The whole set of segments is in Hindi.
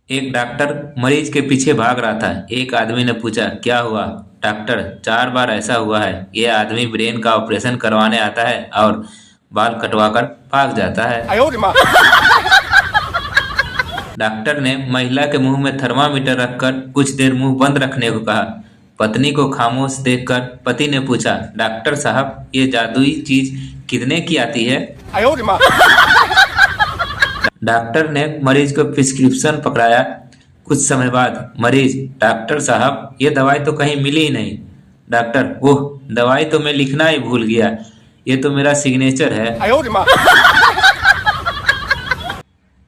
एक डॉक्टर मरीज के पीछे भाग रहा था। एक आदमी ने पूछा, क्या हुआ? डॉक्टर, 4 बार ऐसा हुआ है। ये आदमी ब्रेन का ऑपरेशन करवाने आता है और बाल कटवाकर भाग जाता है। 哎呦我的妈！ डॉक्टर ने महिला के मुंह में थर्मामीटर रखकर कुछ देर मुंह बंद रखने को कहा। पत्नी को खामोश देखकर पति ने पूछा, डॉक्टर साहब, ये जादुई चीज कितने की आती है? 哎呦我的妈！ डॉक्टर ने मरीज को प्रिस्क्रिप्शन पकड़ाया। कुछ समय बाद मरीज, डॉक्टर साहब, ये दवाई तो कहीं मिली ही नहीं। डॉक्टर, ओह, दवाई तो मैं लिखना ही भूल गया। ये तो मेरा सिग्नेचर है। 哎呦我的妈！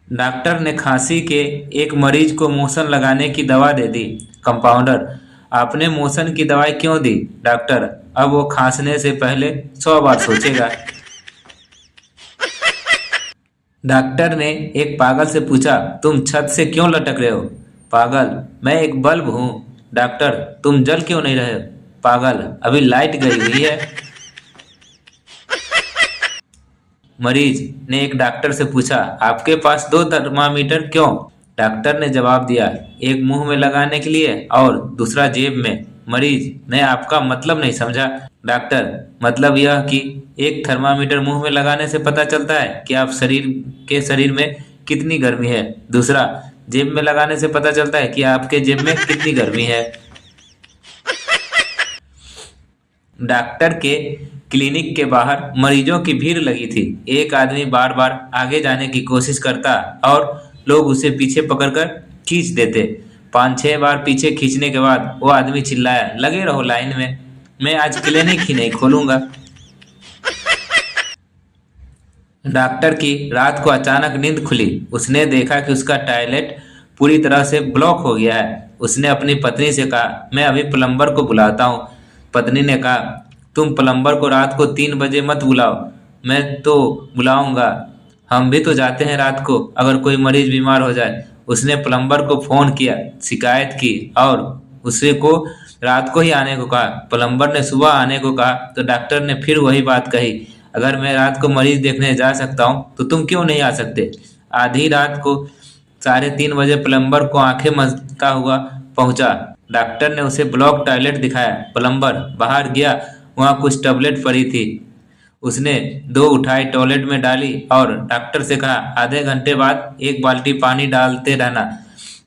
डॉक्टर ने खांसी के एक मरीज को मोशन लगाने की दवा दे दी। कंपाउंडर, आपने मोशन की दवाई क्यों दी? डॉक्टर, अब वो खांसने से पहले 100 बार सोचेगा। डॉक्टर ने एक पागल से पूछा, तुम छत से क्यों लटक रहे हो? पागल, मैं एक बल्ब हूँ। डॉक्टर, तुम जल क्यों नहीं रहे? पागल, अभी लाइट गई हुई है। मरीज ने एक डॉक्टर से पूछा, आपके पास 2 थर्मामीटर क्यों? डॉक्टर ने जवाब दिया, एक मुंह में लगाने के लिए और दूसरा जेब में। मरीज ने आपका मतलब नहीं समझा। डॉक्टर, मतलब यह कि एक थर्मामीटर मुंह में लगाने से पता चलता है कि आप शरीर में कितनी गर्मी है। दूसरा जेब में लगाने से पता चलता है कि आपके जेब में कितनी गर्मी है। डॉक्टर के क्लिनिक के बाहर मरीजों की भीड़ लगी थी। एक आदमी बार बार आगे जाने की कोशिश करता और लोग उसे पीछे पकड़कर खींच देते। 5-6 बार पीछे खींचने के बाद वो आदमी चिल्लाया, लगे रहो लाइन में, मैं आज क्लिनिक ही नहीं खोलूंगा। डॉक्टर की रात को अचानक नींद खुली। उसने देखा कि उसका टॉयलेट पूरी तरह से ब्लॉक हो गया है। उसने अपनी पत्नी से कहा, मैं अभी प्लम्बर को बुलाता हूँ। पत्नी ने कहा, तुम प्लम्बर को रात को 3 बजे मत बुलाओ। मैं तो बुलाऊंगा, हम भी तो जाते हैं रात को, अगर कोई मरीज बीमार हो जाए। उसने प्लम्बर को फोन किया, शिकायत की और उसे को रात को ही आने को कहा। प्लम्बर ने सुबह आने को कहा तो डॉक्टर ने फिर वही बात कही, अगर मैं रात को मरीज देखने जा सकता हूँ तो तुम क्यों नहीं आ सकते? आधी रात को 3:30 बजे प्लम्बर को आंखें मसता हुआ पहुंचा। डॉक्टर ने उसे ब्लॉक टॉयलेट दिखाया। प्लम्बर बाहर गया, वहाँ कुछ टैबलेट पड़ी थी। उसने 2 उठाई, टॉयलेट में डाली और डॉक्टर से कहा, आधे घंटे बाद 1 बाल्टी पानी डालते रहना।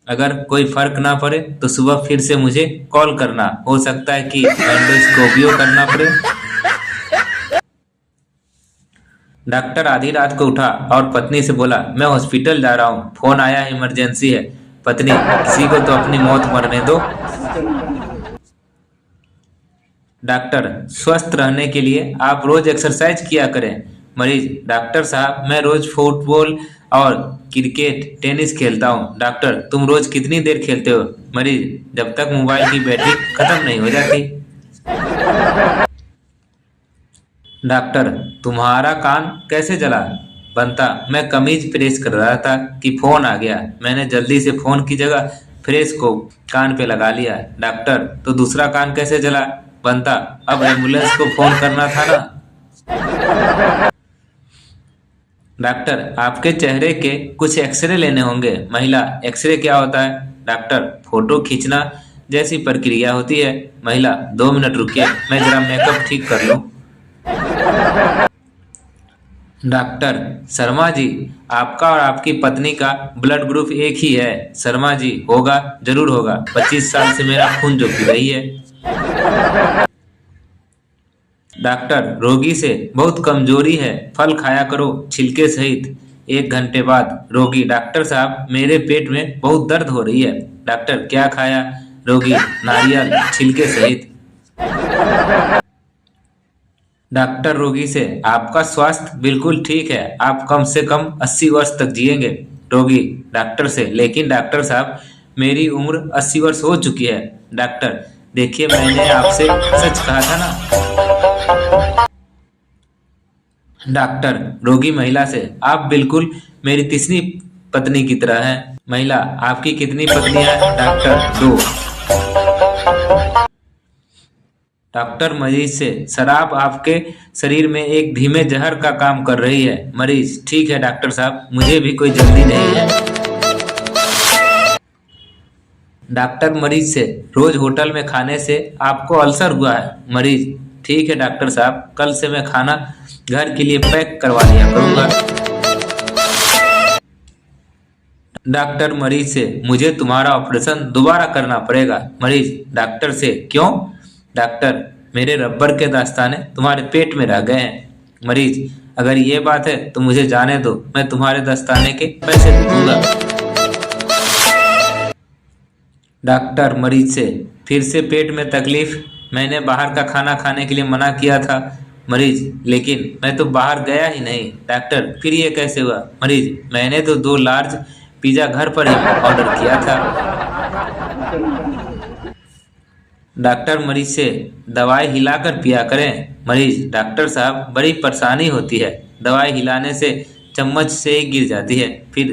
अगर कोई फर्क ना पड़े तो सुबह फिर से मुझे कॉल करना, हो सकता है कि एंडोस्कोपियो करना पड़े। डॉक्टर आधी रात को उठा और पत्नी से बोला, मैं हॉस्पिटल जा रहा हूँ, फोन आया, इमरजेंसी है। पत्नी, किसी को तो अपनी मौत मरने दो। डॉक्टर, स्वस्थ रहने के लिए आप रोज एक्सरसाइज किया करें। मरीज, डॉक्टर साहब, मैं रोज फुटबॉल और क्रिकेट टेनिस खेलता हूँ। डॉक्टर, तुम रोज कितनी देर खेलते हो? मरीज, जब तक मोबाइल की बैटरी खत्म नहीं हो जाती। डॉक्टर, तुम्हारा कान कैसे जला? बनता, मैं कमीज प्रेस कर रहा था कि फोन आ गया, मैंने जल्दी से फोन की जगह फ्रेश को कान पे लगा लिया। डॉक्टर, तो दूसरा कान कैसे जला? बनता, अब एम्बुलेंस को फोन करना था ना। डॉक्टर, आपके चेहरे के कुछ एक्सरे लेने होंगे। महिला, एक्सरे क्या होता है? डॉक्टर, फोटो खींचना जैसी प्रक्रिया होती है। महिला, 2 मिनट रुकिए, मैं जरा मेकअप ठीक कर लूं। डॉक्टर, शर्मा जी, आपका और आपकी पत्नी का ब्लड ग्रुप एक ही है। शर्मा जी, होगा, जरूर होगा, 25 साल से मेरा खून जो पी रही है। डॉक्टर, रोगी से बहुत कमजोरी है, फल खाया करो छिलके सहित। 1 घंटे बाद रोगी, डॉक्टर साहब, मेरे पेट में बहुत दर्द हो रही है। डॉक्टर, क्या खाया? रोगी, नारियल छिलके सहित। डॉक्टर रोगी से, आपका स्वास्थ्य बिल्कुल ठीक है, आप कम से कम 80 वर्ष तक जिएंगे। रोगी डॉक्टर से, लेकिन डॉक्टर साहब, मेरी उम्र 80 वर्ष हो चुकी है। डॉक्टर, देखिए, मैंने आपसे सच कहा था ना। डॉक्टर रोगी महिला से, आप बिल्कुल मेरी तीसरी पत्नी की तरह हैं। महिला, आपकी कितनी पत्नियां? डॉक्टर, 2। डॉक्टर मरीज से, शराब आपके शरीर में एक धीमे जहर का काम कर रही है। मरीज, ठीक है डॉक्टर साहब, मुझे भी कोई जल्दी नहीं है। डॉक्टर मरीज से, रोज होटल में खाने से आपको अल्सर हुआ है। मरीज, ठीक है डॉक्टर साहब, कल से मैं खाना घर के लिए पैक करवा लिया करूंगा। डॉक्टर मरीज से, मुझे तुम्हारा ऑपरेशन दोबारा करना पड़ेगा। मरीज डॉक्टर से, क्यों? डॉक्टर, मेरे रबर के दस्ताने तुम्हारे पेट में रह गए हैं। मरीज, अगर ये बात है तो मुझे जाने दो, मैं तुम्हारे दस्ताने के पैसे दे दूंगा। डॉक्टर मरीज से, फिर से पेट में तकलीफ? मैंने बाहर का खाना खाने के लिए मना किया था। मरीज, लेकिन मैं तो बाहर गया ही नहीं। डॉक्टर, फिर ये कैसे हुआ? मरीज, मैंने तो 2 लार्ज पिज्जा घर पर ही ऑर्डर किया था। डॉक्टर मरीज से, दवाई हिलाकर पिया करें। मरीज, डॉक्टर साहब, बड़ी परेशानी होती है, दवाई हिलाने से चम्मच से ही गिर जाती है, फिर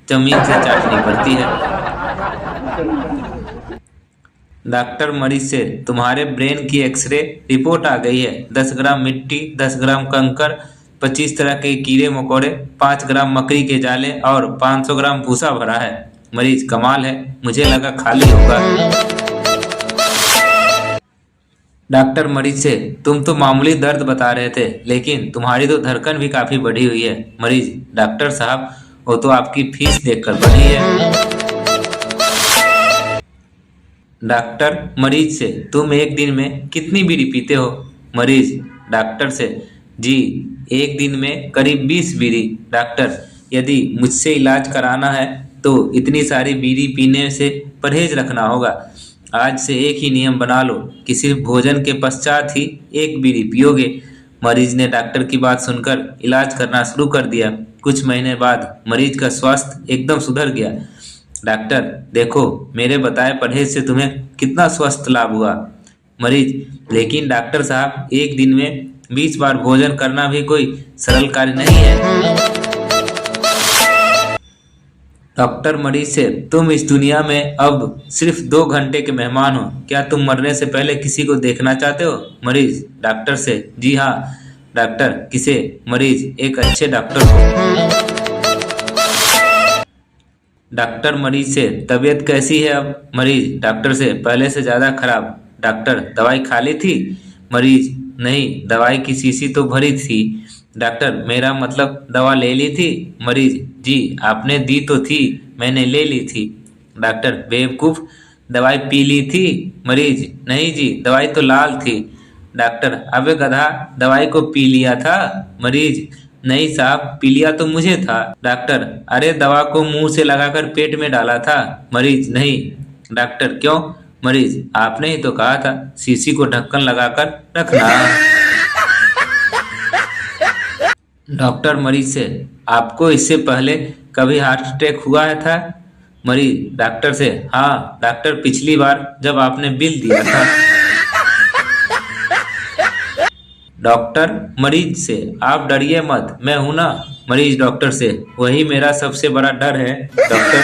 जमीन से चाटनी पड़ती है। डॉक्टर मरीज से, तुम्हारे ब्रेन की एक्सरे रिपोर्ट आ गई है। 10 ग्राम मिट्टी, 10 ग्राम कंकर, 25 तरह के कीड़े मकोड़े, 5 ग्राम मकड़ी के जाले और 500 ग्राम भूसा भरा है। मरीज, कमाल है, मुझे लगा खाली होगा। डॉक्टर मरीज से, तुम तो मामूली दर्द बता रहे थे, लेकिन तुम्हारी तो धड़कन भी काफी बढ़ी हुई है। मरीज, डॉक्टर साहब, वो तो आपकी फीस देखकर बढ़ी है। डॉक्टर मरीज से, तुम एक दिन में कितनी बीड़ी पीते हो? मरीज डॉक्टर से, जी, एक दिन में करीब 20 बीड़ी। डॉक्टर, यदि मुझसे इलाज कराना है तो इतनी सारी बीड़ी पीने से परहेज रखना होगा। आज से एक ही नियम बना लो कि सिर्फ भोजन के पश्चात ही एक बीड़ी पियोगे। मरीज ने डॉक्टर की बात सुनकर इलाज करना शुरू कर दिया। कुछ महीने बाद मरीज का स्वास्थ्य एकदम सुधर गया। डॉक्टर, देखो, मेरे बताए परहेज से तुम्हें कितना स्वस्थ लाभ हुआ। मरीज, लेकिन डॉक्टर साहब, एक दिन में 20 बार भोजन करना भी कोई सरल कार्य नहीं है। डॉक्टर मरीज से, तुम इस दुनिया में अब सिर्फ 2 घंटे के मेहमान हो, क्या तुम मरने से पहले किसी को देखना चाहते हो? मरीज डॉक्टर से, जी हाँ। डॉक्टर, किसे? मरीज, एक अच्छे डॉक्टर को। डॉक्टर मरीज से, तबीयत कैसी है अब? मरीज डॉक्टर से, पहले से ज्यादा खराब। डॉक्टर, दवाई खा ली थी? मरीज, नहीं, दवाई की शीशी तो भरी थी। डॉक्टर, मेरा मतलब दवा ले ली थी? मरीज, जी, आपने दी तो थी, मैंने ले ली थी। डॉक्टर, बेवकूफ, दवाई पी ली थी? मरीज, नहीं जी, दवाई तो लाल थी। डॉक्टर, अबे गधा, दवाई को पी लिया था? मरीज, नहीं साहब, पी लिया तो मुझे था। डॉक्टर, अरे दवा को मुंह से लगाकर पेट में डाला था। मरीज, नहीं। डॉक्टर, क्यों? मरीज, आपने ही तो कहा था शीशी को ढक्कन लगाकर रखना। डॉक्टर मरीज से, आपको इससे पहले कभी हार्ट अटैक हुआ है था? मरीज डॉक्टर से, हाँ डॉक्टर, पिछली बार जब आपने बिल दिया था। डॉक्टर मरीज से, आप डरिए मत, मैं हूं ना। मरीज डॉक्टर से, वही मेरा सबसे बड़ा डर है डॉक्टर।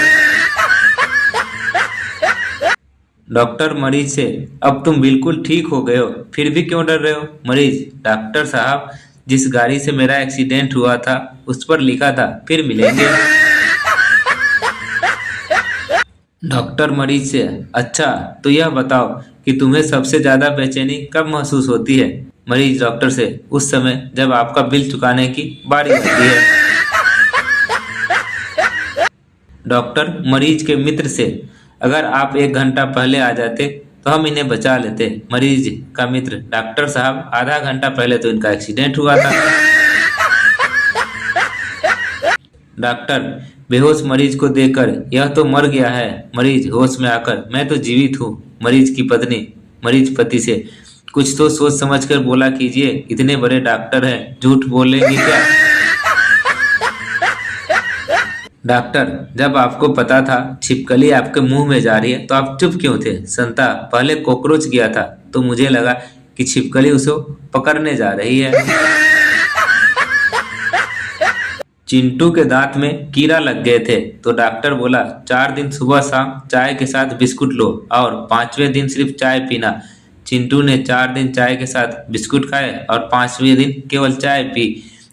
डॉक्टर मरीज से, अब तुम बिल्कुल ठीक हो गए हो, फिर भी क्यों डर रहे हो? मरीज डॉक्टर साहब, जिस गाड़ी से मेरा एक्सीडेंट हुआ था उस पर लिखा था फिर मिलेंगे। डॉक्टर मरीज से, अच्छा, तो यह बताओ कि तुम्हें सबसे ज्यादा बेचैनी कब महसूस होती है? मरीज डॉक्टर से, उस समय जब आपका बिल चुकाने की बारी आती है। डॉक्टर मरीज के मित्र से, अगर आप 1 घंटा पहले आ जाते तो हम इन्हें बचा लेते। मरीज का मित्र, डॉक्टर साहब, आधा घंटा पहले तो इनका एक्सीडेंट हुआ था। डॉक्टर, बेहोश मरीज को देखकर, यह तो मर गया है। मरीज होश में आकर, मैं तो जीवित हूँ। मरीज की पत्नी मरीज पति से, कुछ तो सोच समझ कर बोला कीजिए, इतने बड़े डॉक्टर हैं, झूठ बोलेंगे क्या? डॉक्टर, जब आपको पता था छिपकली आपके मुंह में जा रही है तो आप चुप क्यों थे? संता, पहले कॉकरोच गया था तो मुझे लगा कि छिपकली उसे पकड़ने जा रही है। चिंटू के दांत में कीड़ा लग गए थे तो डॉक्टर बोला 4 दिन सुबह शाम चाय के साथ बिस्कुट लो और 5वें दिन सिर्फ चाय पीना। चिंटू ने 4 दिन चाय के साथ बिस्कुट खाए और 5वें दिन केवल चाय पी।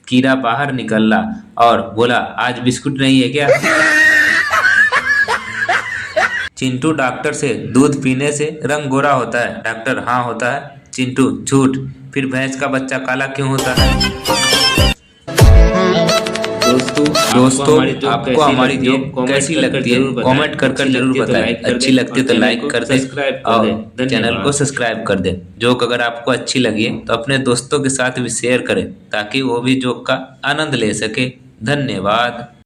कीड़ा बाहर निकला और बोला, आज बिस्कुट नहीं है क्या? चिंटू डॉक्टर से दूध पीने से रंग गोरा होता है। डॉक्टर हाँ होता है। चिंटू झूठ। फिर भैंस का बच्चा काला क्यों होता है? दोस्तों आपको हमारी जोक कैसी लगती है कमेंट कर कर जरूर बताएं। अच्छी लगती है तो लाइक कर दें और चैनल को सब्सक्राइब कर दें। जोक अगर आपको अच्छी लगी है तो अपने दोस्तों के साथ भी शेयर करें ताकि वो भी जोक का आनंद ले सके। धन्यवाद।